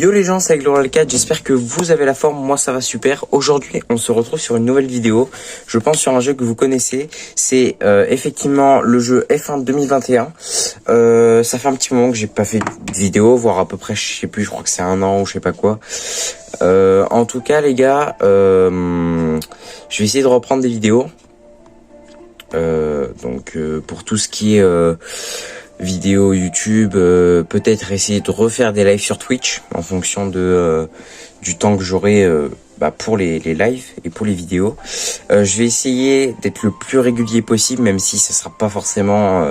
Yo les gens, c'est Gloral4, j'espère que vous avez la forme, moi ça va super. Aujourd'hui on se retrouve sur une nouvelle vidéo, je pense sur un jeu que vous connaissez, c'est effectivement le jeu F1 2021. Ça fait un petit moment que j'ai pas fait de vidéo, voire à peu près, je sais plus, je crois que c'est un an ou je sais pas quoi. En tout cas les gars, je vais essayer de reprendre des vidéos. Pour tout ce qui est vidéo YouTube, peut-être essayer de refaire des lives sur Twitch en fonction de du temps que j'aurai pour les lives et pour les vidéos. Je vais essayer d'être le plus régulier possible, même si ça sera pas forcément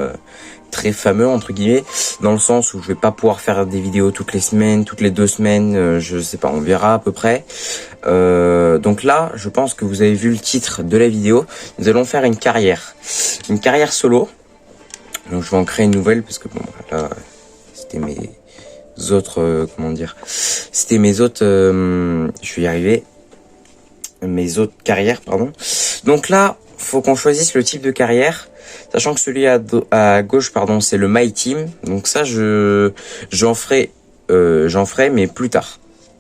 très fameux entre guillemets, dans le sens où je vais pas pouvoir faire des vidéos toutes les semaines, toutes les 2 semaines, je sais pas, on verra à peu près. Donc là, je pense que vous avez vu le titre de la vidéo. Nous allons faire une carrière solo. Donc je vais en créer une nouvelle parce que bon là c'était mes autres c'était mes autres je vais y arriver, mes autres carrières pardon. Donc là faut qu'on choisisse le type de carrière, sachant que celui à gauche pardon c'est le My Team. Donc ça j'en ferai mais plus tard.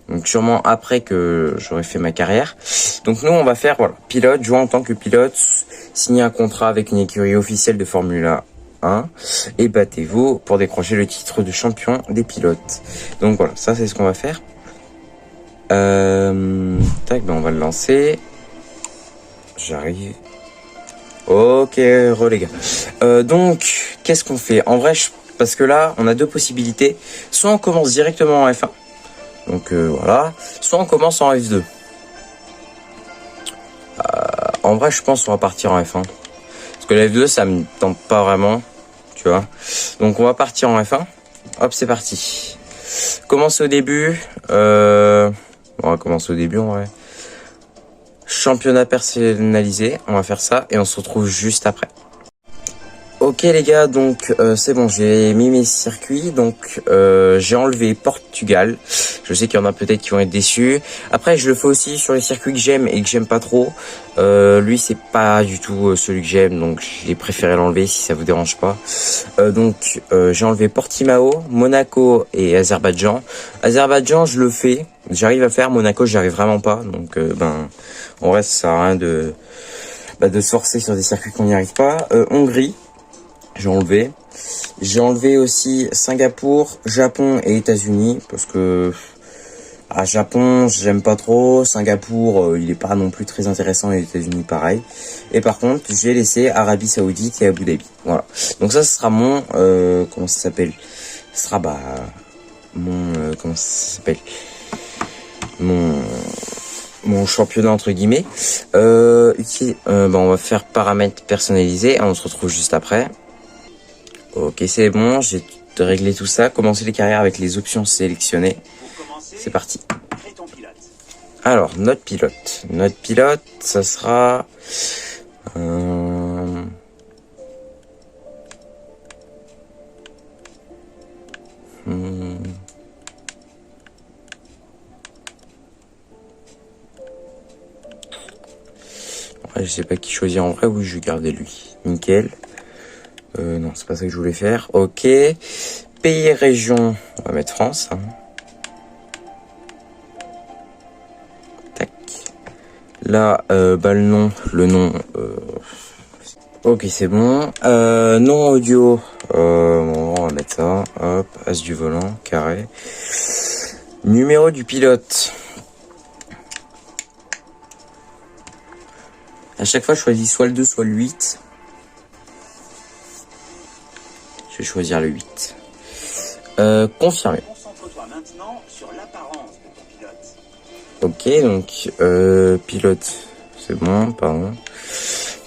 Donc sûrement après que j'aurai fait ma carrière. Donc nous on va faire pilote, jouer en tant que pilote, signer un contrat avec une écurie officielle de Formule 1 et battez-vous pour décrocher le titre de champion des pilotes. Donc voilà, ça c'est ce qu'on va faire. Tac, on va le lancer. J'arrive. Ok, les gars. Donc qu'est-ce qu'on fait? En vrai, parce que là on a deux possibilités. Soit on commence directement en F1. Donc voilà. Soit on commence en F2. En vrai, je pense qu'on va partir en F1. Parce que la F2, ça me tente pas vraiment. Tu vois. Donc on va partir en F1. Hop, c'est parti. Commencer au début. On va commencer au début en vrai. Championnat personnalisé. On va faire ça. Et on se retrouve juste après. Ok les gars, donc c'est bon, j'ai mis mes circuits, donc j'ai enlevé Portugal. Je sais qu'il y en a peut-être qui vont être déçus. Après je le fais aussi sur les circuits que j'aime et que j'aime pas trop. Lui c'est pas du tout celui que j'aime, donc j'ai préféré l'enlever si ça vous dérange pas. J'ai enlevé Portimao, Monaco et Azerbaïdjan. Azerbaïdjan je le fais, j'arrive à faire. Monaco j'arrive vraiment pas, donc en vrai ça sert à rien de se forcer sur des circuits qu'on n'y arrive pas. Hongrie. J'ai enlevé aussi Singapour, Japon et États-Unis parce que à Japon j'aime pas trop, Singapour il est pas non plus très intéressant et États-Unis pareil. Et par contre j'ai laissé Arabie Saoudite et Abu Dhabi. Voilà. Donc ça ce sera mon comment ça s'appelle ? Ce sera mon comment ça s'appelle ? Mon championnat entre guillemets. Ici on va faire paramètres personnalisés et on se retrouve juste après. Ok, c'est bon, j'ai réglé tout ça. Commencer les carrières avec les options sélectionnées. C'est parti. Alors, notre pilote, ça sera... Ouais, je sais pas qui choisir en vrai. Oui, je vais garder lui. Nickel. Non, c'est pas ça que je voulais faire. Ok. Pays et région, on va mettre France. Hein. Tac. Là, le nom. Ok, c'est bon. Nom audio. On va mettre ça. Hop, as du volant, carré. Numéro du pilote. À chaque fois, je choisis soit le 2, soit le 8. Je vais choisir le 8. Confirmer. Ok, donc pilote, c'est bon, pardon.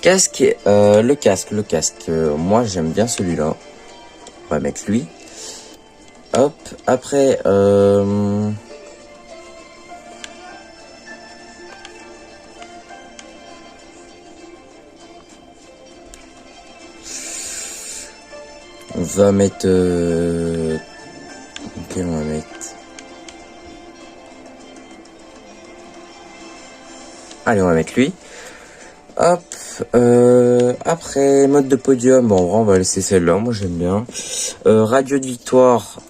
Casque, le casque. Moi, j'aime bien celui-là. On va mettre lui. Hop, après... on va mettre... Ok, on va mettre... Allez, on va mettre lui. Hop. Après, mode de podium. Bon, en vrai, on va laisser celle-là. Moi, j'aime bien. Radio de victoire.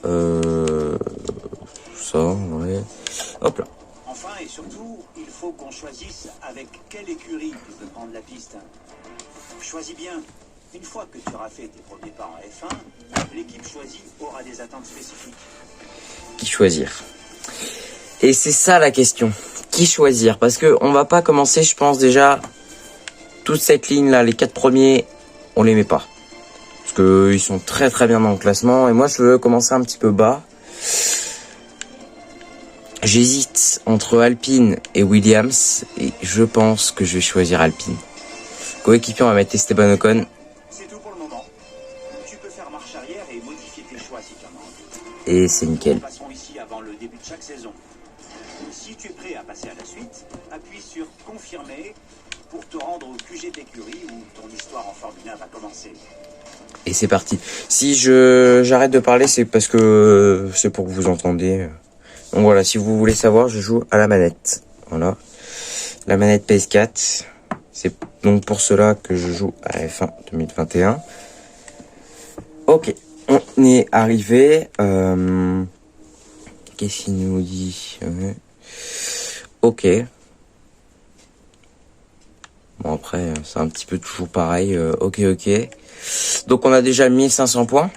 ça, ouais. Hop là. Enfin et surtout, il faut qu'on choisisse avec quelle écurie tu veux prendre la piste. Choisis bien. Une fois que tu auras fait tes premiers pas en F1, l'équipe choisie aura des attentes spécifiques. Qui choisir? Et c'est ça la question. Qui choisir? Parce que on va pas commencer, je pense déjà, toute cette ligne là, les 4 premiers, on les met pas. Parce que ils sont très très bien dans le classement. Et moi je veux commencer un petit peu bas. J'hésite entre Alpine et Williams. Et je pense que je vais choisir Alpine. Coéquipier, on va mettre Esteban Ocon. C'est tout pour le moment. Tu peux faire marche arrière et modifier tes choix si tu en as envie. Et c'est nickel. Nous passerons ici avant le début de chaque saison. Si tu es prêt à passer à la suite, appuie sur confirmer pour te rendre au QG d'écurie où ton histoire en Formule 1 va commencer. Et c'est parti. Si j'arrête de parler, c'est parce que c'est pour que vous entendiez. Donc voilà, si vous voulez savoir, je joue à la manette. Voilà. La manette PS4. C'est donc pour cela que je joue à F1 2021. Ok, on est arrivé. Qu'est-ce qu'il nous dit? Ok. Bon après, c'est un petit peu toujours pareil. Ok. Donc on a déjà 1500 points.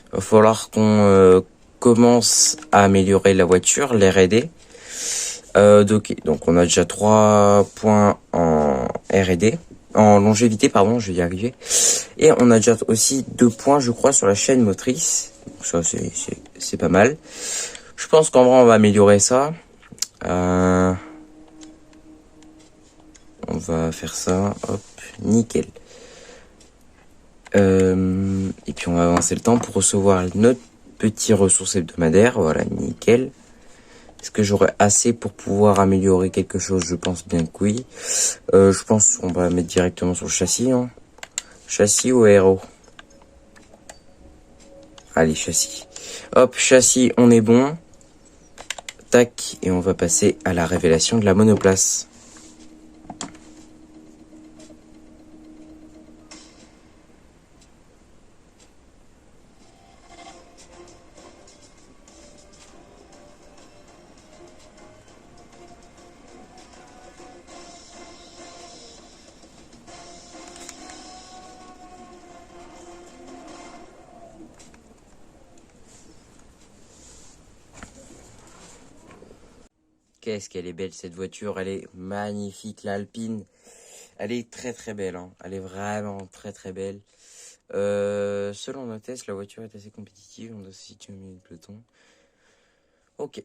Il va falloir qu'on commence à améliorer la voiture, l'R&D. Donc on a déjà 3 points en R&D, en longévité pardon, je vais y arriver. Et on a déjà aussi 2 points je crois sur la chaîne motrice. Donc ça c'est pas mal. Je pense qu'en vrai on va améliorer ça. On va faire ça, hop, nickel. Et puis on va avancer le temps pour recevoir notre petit ressource hebdomadaire. Voilà, nickel. Est-ce que j'aurai assez pour pouvoir améliorer quelque chose? Je pense bien que oui. Je pense qu'on va mettre directement sur le châssis. Hein. Châssis ou aéro? Allez, châssis. Hop, châssis, on est bon. Tac, et on va passer à la révélation de la monoplace. Qu'est-ce qu'elle est belle cette voiture, elle est magnifique, l'Alpine. Elle est très très belle, hein. Elle est vraiment très très belle. Selon nos tests, la voiture est assez compétitive, on doit se situer au milieu du peloton. Ok.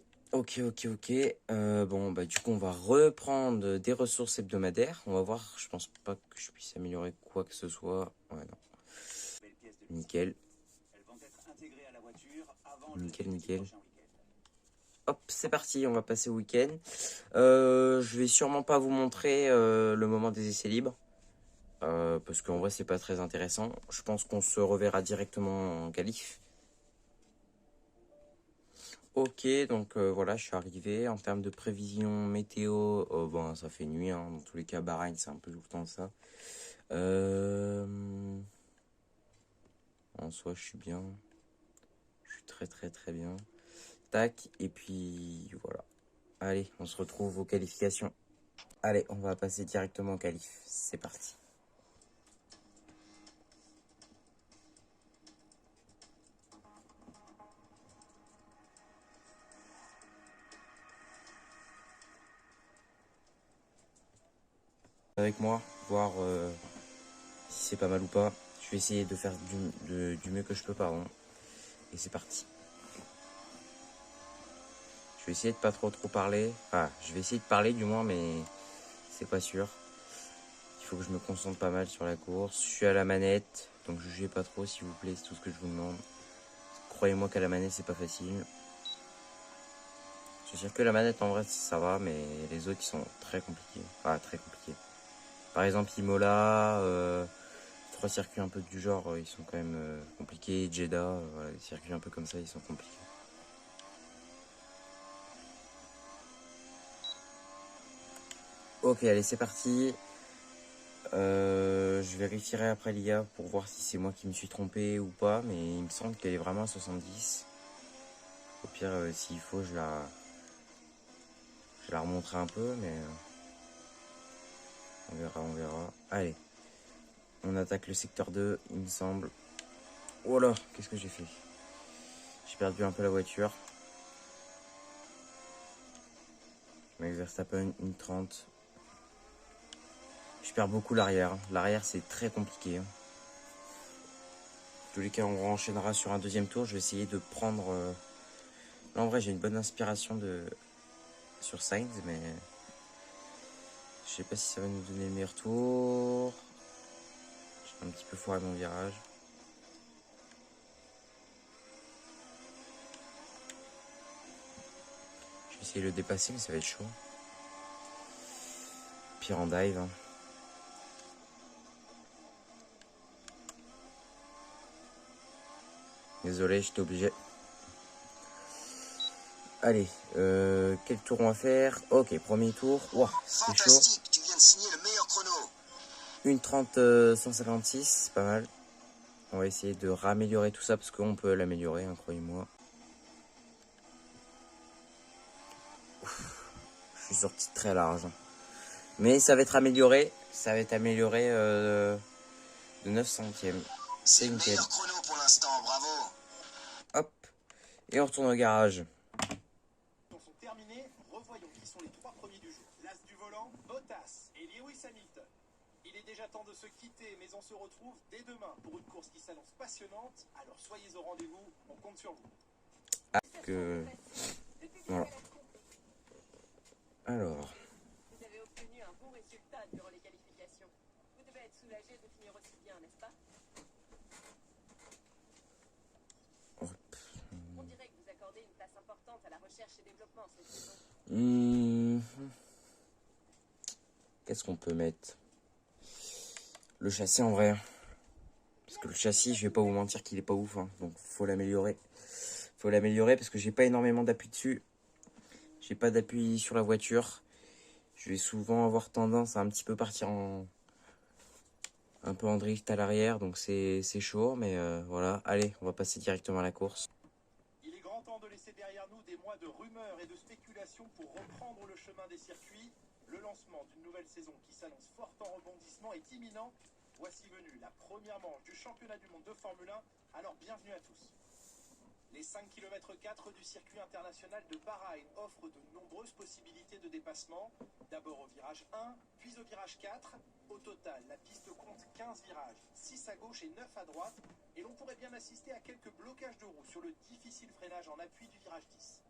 Bon, bah du coup, on va reprendre des ressources hebdomadaires. On va voir, je pense pas que je puisse améliorer quoi que ce soit. Ouais, non. Nickel. Nickel. Hop, c'est parti, on va passer au week-end. Je vais sûrement pas vous montrer le moment des essais libres. Parce qu'en vrai, c'est pas très intéressant. Je pense qu'on se reverra directement en qualif. Ok, donc voilà, je suis arrivé. En termes de prévision météo, bon, ça fait nuit. Hein. Dans tous les cas, Bahreïn, c'est un peu tout le temps ça. En soi, je suis bien. Je suis très très très bien. Tac, et puis voilà. Allez, on se retrouve aux qualifications. Allez, on va passer directement en qualif. C'est parti. Avec moi, voir si c'est pas mal ou pas. Je vais essayer de faire du mieux que je peux, pardon. Et c'est parti. Je vais essayer de pas trop parler. Enfin, je vais essayer de parler du moins, mais c'est pas sûr. Il faut que je me concentre pas mal sur la course. Je suis à la manette, donc jugez pas trop s'il vous plaît, c'est tout ce que je vous demande. Croyez-moi qu'à la manette c'est pas facile. Je veux dire que la manette en vrai ça va, mais les autres ils sont très compliqués. Enfin très compliqués. Par exemple Imola, 3 circuits un peu du genre, ils sont quand même compliqués. Jeddah, voilà, des circuits un peu comme ça, ils sont compliqués. Ok, allez, c'est parti. Je vérifierai après l'IA pour voir si c'est moi qui me suis trompé ou pas, mais il me semble qu'elle est vraiment à 70. Au pire, s'il faut, je la remonterai un peu, mais on verra, on verra. Allez, on attaque le secteur 2, il me semble. Oh là, qu'est-ce que j'ai fait? J'ai perdu un peu la voiture. Max Verstappen, une 30. Je perds beaucoup l'arrière. L'arrière, c'est très compliqué. En tous les cas, on enchaînera sur un deuxième tour. Je vais essayer de prendre... Là, en vrai, j'ai une bonne inspiration sur Sainz, mais... Je sais pas si ça va nous donner le meilleur tour. J'ai un petit peu foiré mon virage. Je vais essayer de le dépasser, mais ça va être chaud. Pire en dive. Hein. Désolé, j'étais obligé. Allez, quel tour on va faire? Ok, premier tour. Wow, c'est chaud. Tu viens de signer le meilleur chrono. Une 30 156, c'est pas mal. On va essayer de raméliorer tout ça parce qu'on peut l'améliorer, hein, croyez-moi. Je suis sorti très large. Mais ça va être amélioré. Ça va être amélioré de 9 centièmes. C'est le meilleur chrono pour l'instant, bravo. Hop. Et on retourne au garage. Sont terminés, revoyons qui sont les trois premiers du jour. L'as du volant, Bottas et Lewis Hamilton. Il est déjà temps de se quitter, mais on se retrouve dès demain pour une course qui s'annonce passionnante. Alors soyez au rendez-vous, on compte sur vous. Ah, que... Voilà. Alors... Vous avez obtenu un bon résultat durant les qualifications. Vous devez être soulagé de finir aussi bien, n'est-ce pas? On dirait que vous accordez une place importante à la recherche et développement cette saison. Qu'est-ce qu'on peut mettre? Le châssis en vrai. Parce que le châssis, je vais pas vous mentir qu'il est pas ouf. Hein. Donc faut l'améliorer. Faut l'améliorer parce que j'ai pas énormément d'appui dessus. J'ai pas d'appui sur la voiture. Je vais souvent avoir tendance à un petit peu partir un peu en drift à l'arrière. Donc c'est chaud. Mais voilà. Allez, on va passer directement à la course. Il est grand temps de laisser derrière nous des mois de rumeurs et de spéculations pour reprendre le chemin des circuits. Le lancement d'une nouvelle saison qui s'annonce forte en rebondissement est imminent. Voici venue la première manche du championnat du monde de Formule 1. Alors bienvenue à tous. Les 5 km 4 du circuit international de Bahreïn offrent de nombreuses possibilités de dépassement. D'abord au virage 1, puis au virage 4. Au total, la piste compte 15 virages, 6 à gauche et 9 à droite. Et l'on pourrait bien assister à quelques blocages de roues sur le difficile freinage en appui du virage 10.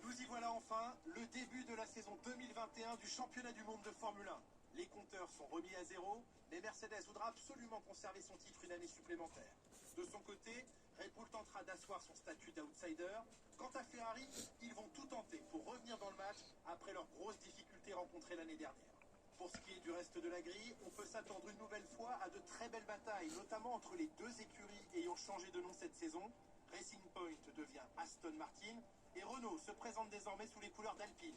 Nous y voilà enfin, le début de la saison 2021 du championnat du monde de Formule 1. Les compteurs sont remis à zéro, mais Mercedes voudra absolument conserver son titre une année supplémentaire. De son côté, Red Bull tentera d'asseoir son statut d'outsider. Quant à Ferrari, ils vont tout tenter pour revenir dans le match après leurs grosses difficultés rencontrées l'année dernière. Pour ce qui est du reste de la grille, on peut s'attendre une nouvelle fois à de très belles batailles, notamment entre les deux écuries ayant changé de nom cette saison. Racing Point devient Aston Martin et Renault se présente désormais sous les couleurs d'Alpine.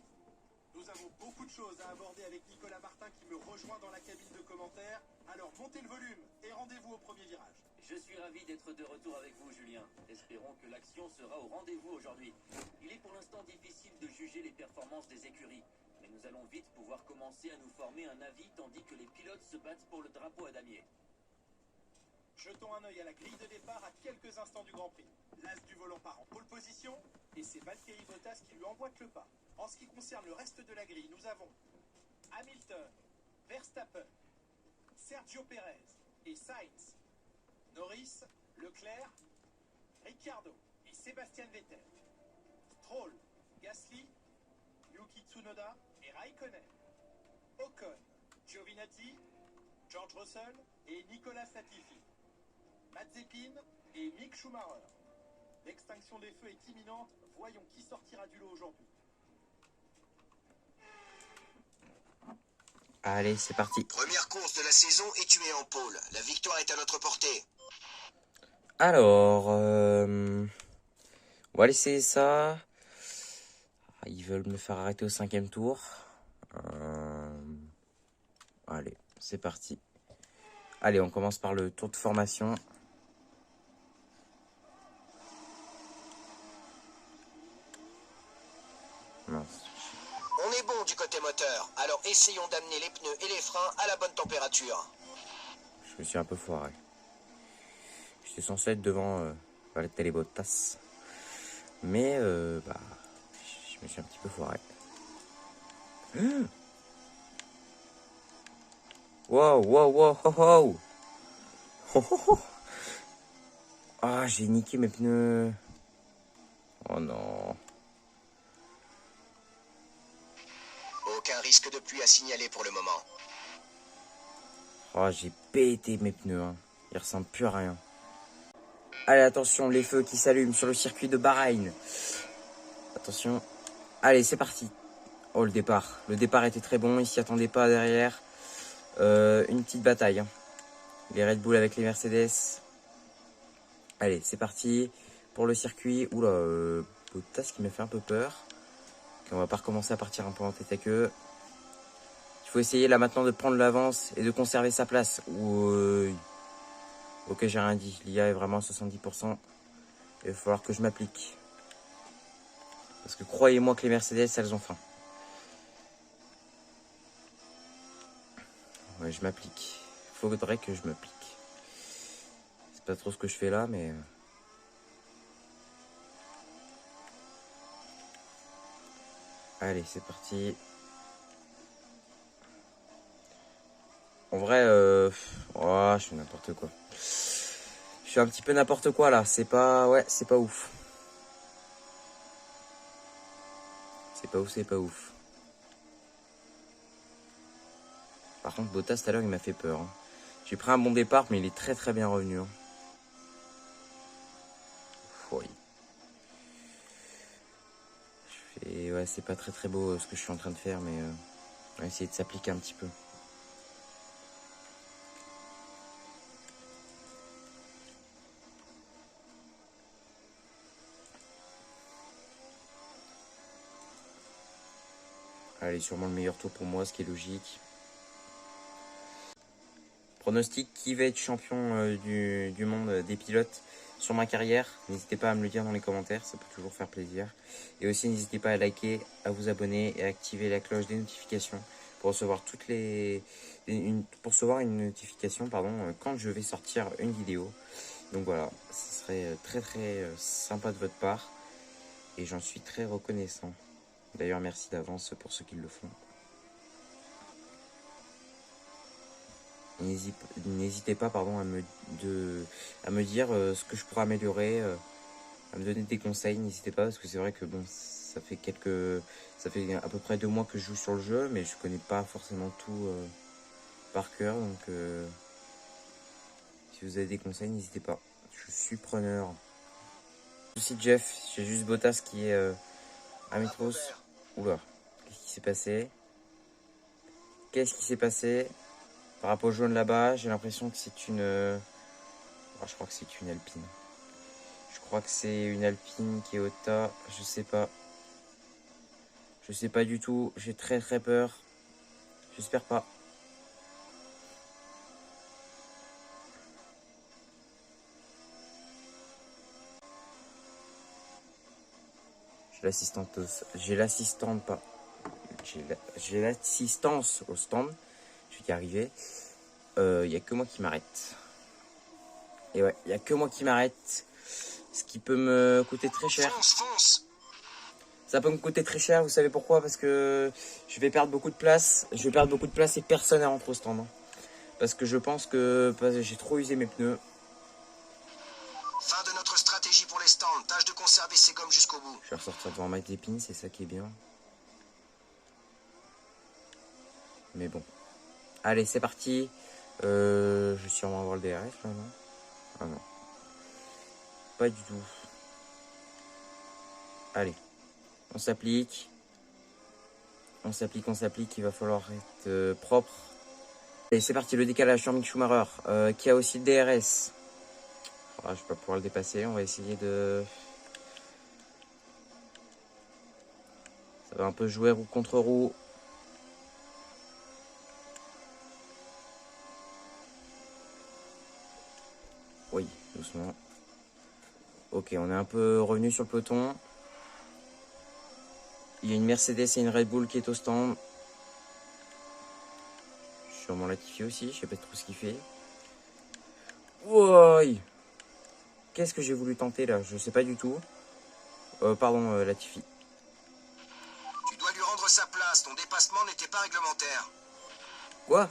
Nous avons beaucoup de choses à aborder avec Nicolas Martin qui me rejoint dans la cabine de commentaires. Alors montez le volume et rendez-vous au premier virage. Je suis ravi d'être de retour avec vous, Julien. Espérons que l'action sera au rendez-vous aujourd'hui. Il est pour l'instant difficile de juger les performances des écuries, mais nous allons vite pouvoir commencer à nous former un avis tandis que les pilotes se battent pour le drapeau à damier. Jetons un œil à la grille de départ à quelques instants du Grand Prix. L'as du volant part en pole position et c'est Valtteri Bottas qui lui emboîte le pas. En ce qui concerne le reste de la grille, nous avons Hamilton, Verstappen, Sergio Perez et Sainz, Norris, Leclerc, Ricciardo et Sébastien Vettel, Stroll, Gasly, Yuki Tsunoda et Raikkonen, Ocon, Giovinazzi, George Russell et Nicolas Latifi, Mazepin et Mick Schumacher. L'extinction des feux est imminente, voyons qui sortira du lot aujourd'hui. Allez, c'est parti. Première course de la saison et tu es en pôle. La victoire est à notre portée. Alors, on va laisser ça. Ils veulent me faire arrêter au 5e tour. Allez, c'est parti. Allez, on commence par le tour de formation. Mince. On est bon du côté moteur, alors essayons d'amener les pneus et les freins à la bonne température. Je me suis un peu foiré. J'étais censé être devant Valtteri Bottas. Mais bah, je me suis un petit peu foiré. Wow, wow, wow, ho, ho. Ho, ho, ho. Ah, j'ai niqué mes pneus. Oh non. Aucun risque de pluie à signaler pour le moment. Oh, j'ai pété mes pneus. Hein. Ils ressemblent plus à rien. Allez, attention, les feux qui s'allument sur le circuit de Bahreïn. Attention. Allez, c'est parti. Oh, le départ. Le départ était très bon. Il s'y attendait pas derrière. Une petite bataille. Hein. Les Red Bull avec les Mercedes. Allez, c'est parti pour le circuit. Oula, Bottas qui m'a fait un peu peur. Okay, on va pas recommencer à partir un peu en tête avec eux. Il faut essayer là maintenant de prendre l'avance et de conserver sa place. Ok, j'ai rien dit. L'IA est vraiment à 70%. Il va falloir que je m'applique. Parce que croyez-moi que les Mercedes, elles ont faim. Ouais, je m'applique. Il faudrait que je m'applique. C'est pas trop ce que je fais là, mais... Allez, c'est parti. En vrai, oh, je fais n'importe quoi. Je fais un petit peu n'importe quoi là. C'est pas... Ouais, c'est pas ouf. C'est pas ouf, c'est pas ouf. Par contre, Bottas, tout à l'heure, il m'a fait peur. Hein. J'ai pris un bon départ, mais il est très très bien revenu. Hein. Oui. Ouais, c'est pas très très beau ce que je suis en train de faire, mais on va essayer de s'appliquer un petit peu. Allez, sûrement le meilleur tour pour moi, ce qui est logique. Pronostic, qui va être champion du monde des pilotes sur ma carrière? N'hésitez pas à me le dire dans les commentaires, ça peut toujours faire plaisir. Et aussi, n'hésitez pas à liker, à vous abonner et à activer la cloche des notifications pour recevoir pour recevoir une notification quand je vais sortir une vidéo. Donc voilà, ce serait très très sympa de votre part et j'en suis très reconnaissant. D'ailleurs, merci d'avance pour ceux qui le font. N'hésitez pas à me dire ce que je pourrais améliorer, à me donner des conseils. N'hésitez pas parce que c'est vrai que bon, ça fait à peu près 2 mois que je joue sur le jeu, mais je connais pas forcément tout par cœur. Donc si vous avez des conseils, n'hésitez pas. Je suis preneur. Aussi Jeff, j'ai juste Bottas qui est à Mitros. Oula, qu'est-ce qui s'est passé? Qu'est-ce qui s'est passé? Par rapport au jaune là-bas, j'ai l'impression que c'est une... Oh, je crois que c'est une Alpine. Je crois que c'est une Alpine qui est au tas. Je sais pas. Je sais pas du tout. J'ai très très peur. J'espère pas. J'ai l'assistance au stand. Je vais y arriver. Il n'y a que moi qui m'arrête. Et ouais, il n'y a que moi qui m'arrête. Ce qui peut me coûter très cher. Fonce. Ça peut me coûter très cher, vous savez pourquoi? Parce que je vais perdre beaucoup de place. Je vais perdre beaucoup de place et personne ne rentre au stand. Hein. Parce que je pense que j'ai trop usé mes pneus. Fin de notre stratégie pour les stands. Tâche de conserver ces gommes jusqu'au bout. Je vais ressortir devant Mike Lépine, c'est ça qui est bien. Mais bon. Allez, c'est parti. Je vais sûrement avoir le DRS là, non? Ah non. Pas du tout. Allez. On s'applique. On s'applique. Il va falloir être propre. Allez, c'est parti. Le décalage sur Mick Schumacher. Qui a aussi le DRS. Ah, je vais pas pouvoir le dépasser. On va essayer de... Ça va un peu jouer roue contre roue. Oui, doucement. Ok, on est un peu revenu sur le peloton. Il y a une Mercedes et une Red Bull qui est au stand. Sûrement Latifi aussi, je sais pas trop ce qu'il fait. Wow. Qu'est-ce que j'ai voulu tenter là? Je sais pas du tout. Pardon, Latifi. Tu dois lui rendre sa place, ton dépassement n'était pas réglementaire. Quoi?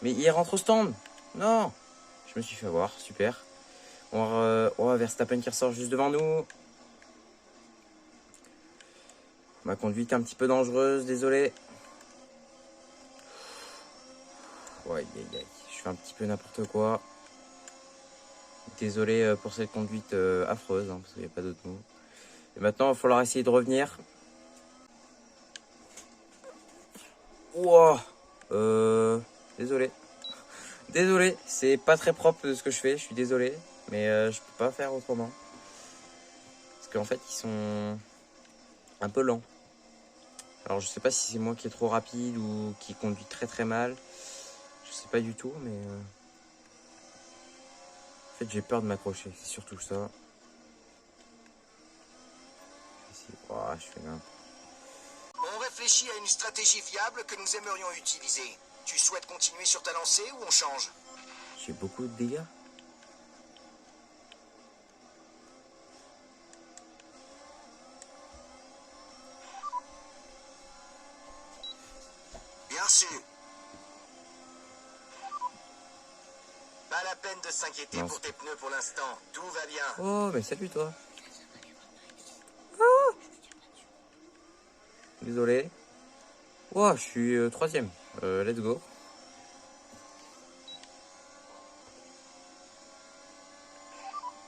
Mais il rentre au stand? Non. Je me suis fait avoir, super. On va Verstappen qui ressort juste devant nous. Ma conduite est un petit peu dangereuse, désolé. Ouais, je fais un petit peu n'importe quoi. Désolé pour cette conduite affreuse, hein, parce qu'il n'y a pas d'autre mot. Et maintenant, il va falloir essayer de revenir. Wow. Désolé. Désolé, c'est pas très propre de ce que je fais, je suis désolé. Mais je peux pas faire autrement. Parce qu'en fait, ils sont un peu lents. Alors, je sais pas si c'est moi qui est trop rapide ou qui conduit très très mal. Je sais pas du tout, mais... En fait, j'ai peur de m'accrocher, c'est surtout ça. Je fais n'importe. On réfléchit à une stratégie viable que nous aimerions utiliser. Tu souhaites continuer sur ta lancée ou on change? J'ai beaucoup de dégâts. Bien sûr. Pas la peine de s'inquiéter Mince. pour tes pneus pour l'instant. Tout va bien. Oh, mais salut toi. Ah. Désolé. Oh, je suis 3ème. Let's go.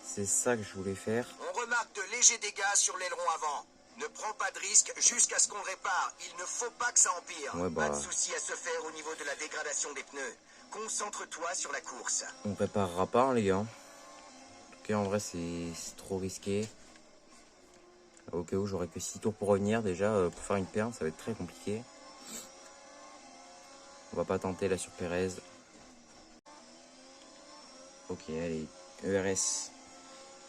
C'est ça que je voulais faire. On remarque de légers dégâts sur l'aileron avant. Ne prends pas de risque jusqu'à ce qu'on le répare. Il ne faut pas que ça empire. Ouais, Pas de souci à se faire au niveau de la dégradation des pneus. Concentre-toi sur la course. On réparera pas, hein, les gars. En tout cas, en vrai, c'est trop risqué. Au cas où j'aurais que 6 tours pour revenir. Déjà, pour faire une P1, ça va être très compliqué. On va pas tenter là sur Perez. Ok, allez. ERS.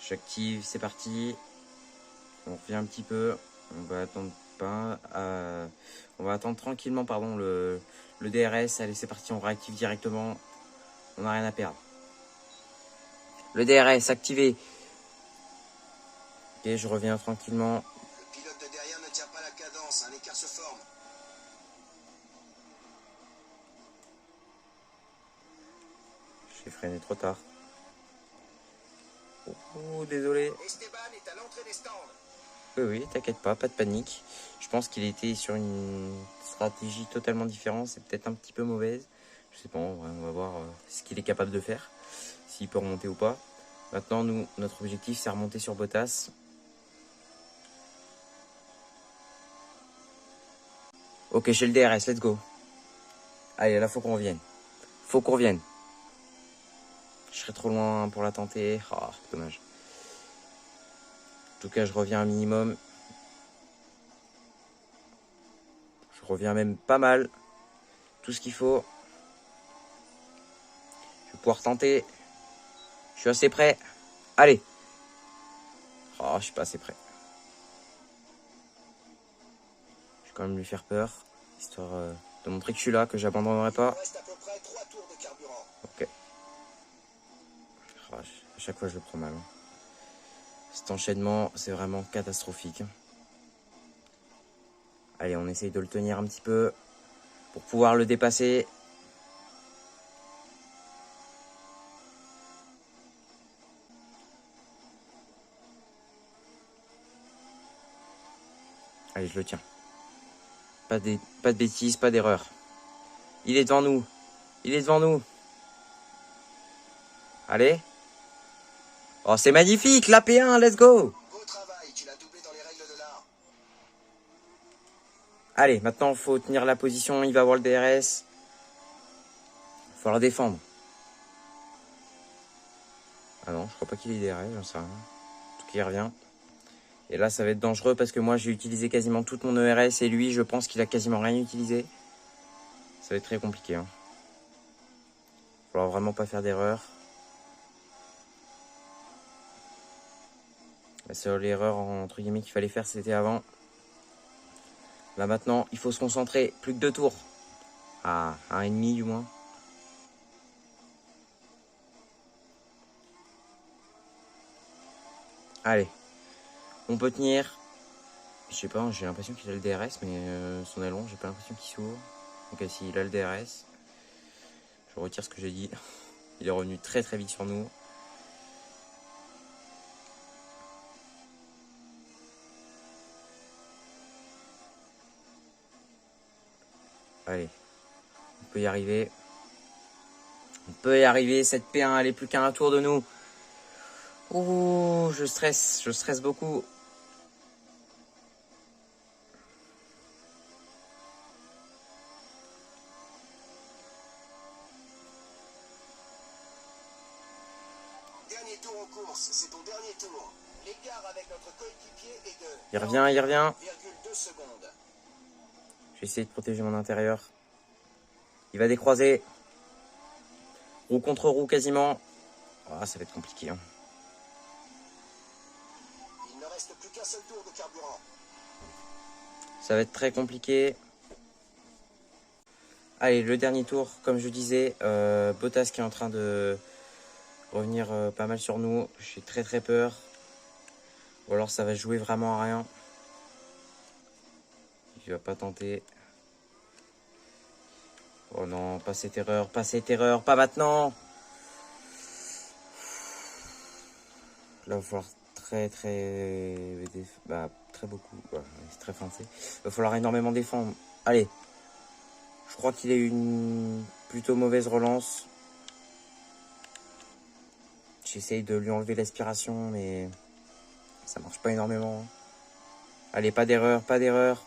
J'active, c'est parti. On revient un petit peu. On va attendre pas. On va attendre tranquillement, pardon, le DRS. Allez, c'est parti, on réactive directement. On n'a rien à perdre. Le DRS activé. Ok, je reviens tranquillement. Le pilote de derrière ne tient pas la cadence. Un écart se forme. J'ai freiné trop tard. Oh, désolé. Esteban est à l'entrée des stands. Oui, t'inquiète pas, pas de panique. Je pense qu'il était sur une stratégie totalement différente. C'est peut-être un petit peu mauvaise. Je sais pas, on va voir ce qu'il est capable de faire. S'il peut remonter ou pas. Maintenant, nous, notre objectif, c'est remonter sur Bottas. Ok, j'ai le DRS, let's go. Allez, là, faut qu'on revienne. Faut qu'on revienne. Je serais trop loin pour la tenter. Oh, dommage. En tout cas, je reviens un minimum. Je reviens même pas mal. Tout ce qu'il faut. Je vais pouvoir tenter. Je suis assez près. Allez. Oh, je suis pas assez près. Je vais quand même lui faire peur. Histoire de montrer que je suis là, que j'abandonnerai pas. Il reste à peu près 3 tours de carburant. Ok. Oh, à chaque fois, je le prends mal. Cet enchaînement, c'est vraiment catastrophique. Allez, on essaye de le tenir un petit peu pour pouvoir le dépasser. Allez, je le tiens. Pas de bêtises, pas d'erreur. Il est devant nous. Il est devant nous. Allez. Oh, c'est magnifique, la P1, let's go. Beau travail, tu l'as doublé dans les règles de l'art. Allez, maintenant, il faut tenir la position. Il va avoir le DRS. Il faut le défendre. Ah non, je crois pas qu'il ait DRS, j'en sais rien. En tout cas, il revient. Et là, ça va être dangereux parce que moi, j'ai utilisé quasiment toute mon ERS et lui, je pense qu'il a quasiment rien utilisé. Ça va être très compliqué. Il va falloir vraiment pas faire d'erreur. La seule erreur, entre guillemets, qu'il fallait faire, c'était avant. Là maintenant, il faut se concentrer. Plus que 2 tours. Ah, 1,5 du moins. Allez. On peut tenir. Je sais pas, j'ai l'impression qu'il a le DRS, mais son aileron, j'ai pas l'impression qu'il s'ouvre. Donc si il a le DRS, je retire ce que j'ai dit. Il est revenu très très vite sur nous. Allez, on peut y arriver. On peut y arriver, cette P1, elle est plus qu'à un tour de nous. Ouh, je stresse beaucoup. Dernier tour en course, c'est ton dernier tour. L'écart avec notre coéquipier est de Il revient, il revient. 1,2 secondes. Je vais essayer de protéger mon intérieur. Il va décroiser. Roue contre roue quasiment. Ah, ça va être compliqué. Hein. Il ne reste plus qu'un seul tour de carburant. Ça va être très compliqué. Allez, le dernier tour, comme je disais, Bottas qui est en train de revenir pas mal sur nous. J'ai très très peur. Ou alors ça va jouer vraiment à rien. Il va pas tenter. Oh non, pas cette erreur, pas maintenant. Là, il va falloir très beaucoup. Ouais, c'est très foncé. Il va falloir énormément défendre. Allez. Je crois qu'il a eu une plutôt mauvaise relance. J'essaye de lui enlever l'aspiration, mais ça marche pas énormément. Allez, pas d'erreur, pas d'erreur.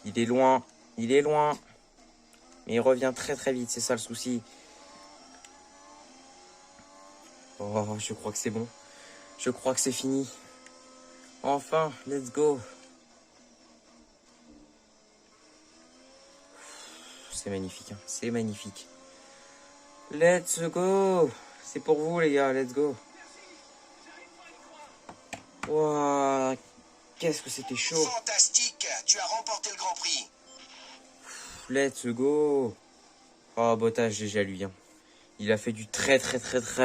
Il est loin, mais il revient très très vite, c'est ça le souci. Oh, je crois que c'est bon. Je crois que c'est fini. Enfin, let's go. C'est magnifique, hein. C'est magnifique. Let's go. C'est pour vous les gars, let's go. Wow, qu'est-ce que c'était chaud. Fantastique, tu as remporté le Grand Prix. Let's go. Oh, Bottas, GG à lui. Hein. Il a fait du très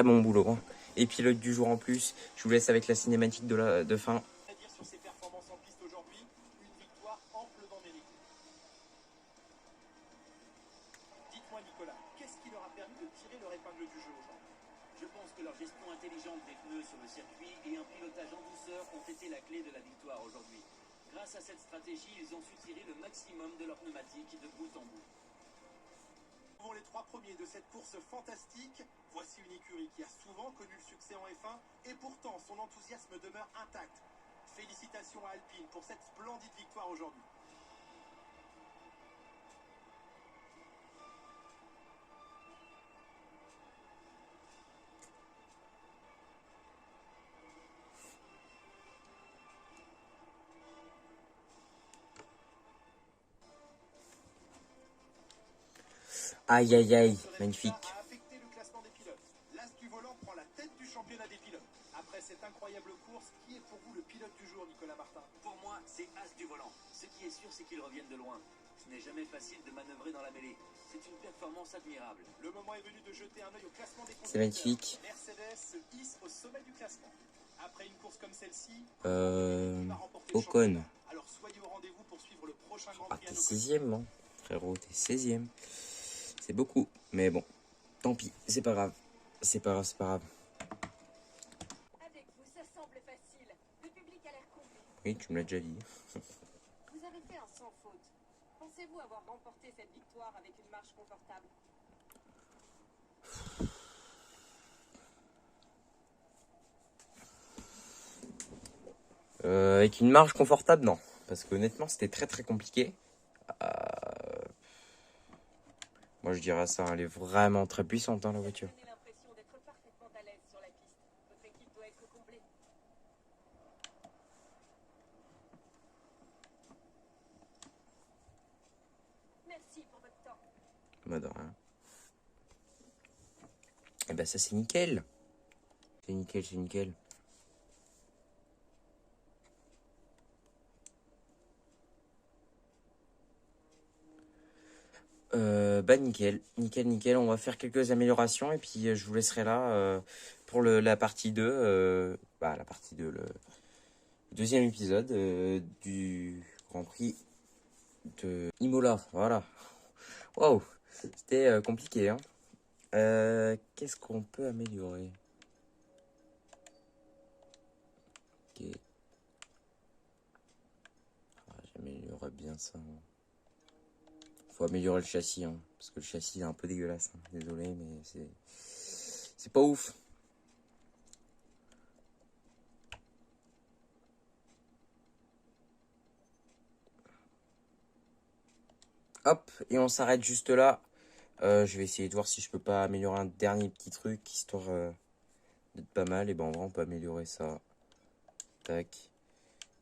bon boulot. Hein. Et pilote du jour en plus. Je vous laisse avec la cinématique de fin. À dire sur ses performances en piste aujourd'hui, une victoire amplement méritée. Dites-moi Nicolas, qu'est-ce qui leur a permis de tirer leur épingle du jeu aujourd'hui? Je pense que leur gestion intelligente des pneus sur le circuit et un pilotage en douceur ont été la clé de la victoire aujourd'hui. Grâce à cette stratégie, ils ont su tirer le maximum de leurs pneumatiques de bout en bout. Pour les 3 premiers de cette course fantastique, voici une écurie qui a souvent connu le succès en F1 et pourtant son enthousiasme demeure intact. Félicitations à Alpine pour cette splendide victoire aujourd'hui. Aïe aïe aïe, magnifique. A affecté le classement des pilotes. L'As du volant prend la tête du championnat des pilotes. Après cette incroyable course, qui est pour vous le pilote du jour, Nicolas Martin? Pour moi, c'est As du volant. Ce qui est sûr, c'est qu'ils reviennent de loin. Ce n'est jamais facile de manœuvrer dans la mêlée. C'est une performance admirable. Le moment est venu de jeter un œil au classement des C'est constructeurs. magnifique. Mercedes se hisse au sommet du classement. Après une course comme celle-ci, Ocon. alors soyez au rendez-vous pour suivre le prochain Grand Ah, Prix à t'es nos côtés. 16ème, hein. Frérot, t'es 16ème. C'est beaucoup, mais bon, tant pis, c'est pas grave. C'est pas grave. Avec vous, ça semble facile. Le public a l'air convaincu. Oui, tu me l'as déjà dit. Vous avez fait un sans faute. Pensez-vous avoir remporté cette victoire avec une marche confortable? Avec une marge confortable, non. Parce que honnêtement, c'était très compliqué. Moi, je dirais ça, elle est vraiment très puissante, hein, la voiture. Vous avez l'impression d'être parfaitement à l'aise sur la piste. Votre équipe doit être comblée. Merci pour votre temps. Bah, de rien. Et bah, ça, c'est nickel. C'est nickel. Bah nickel, nickel. On va faire quelques améliorations et puis je vous laisserai là pour la partie 2. Bah la partie 2, le deuxième épisode du Grand Prix de Imola. Voilà. Waouh, c'était compliqué, hein. Qu'est-ce qu'on peut améliorer? Ok. Ah, j'améliorerais bien ça, hein. Faut améliorer le châssis, hein, parce que le châssis est un peu dégueulasse, hein. Désolé, mais c'est pas ouf. Hop, et on s'arrête juste là. Je vais essayer de voir si je peux pas améliorer un dernier petit truc, histoire d'être pas mal. Et ben en vrai, on peut améliorer ça. Tac.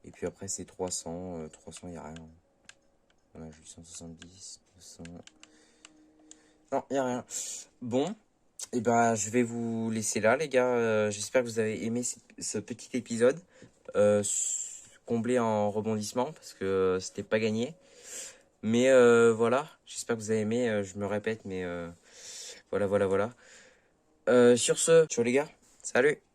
Et puis après, c'est 300. 300, il n'y a rien. Voilà, 870, 200. Non, il n'y a rien. Bon, et ben je vais vous laisser là, les gars. J'espère que vous avez aimé ce petit épisode. Comblé en rebondissement, parce que c'était pas gagné. Mais voilà, j'espère que vous avez aimé. Je me répète, mais voilà. Sur ce, ciao les gars. Salut.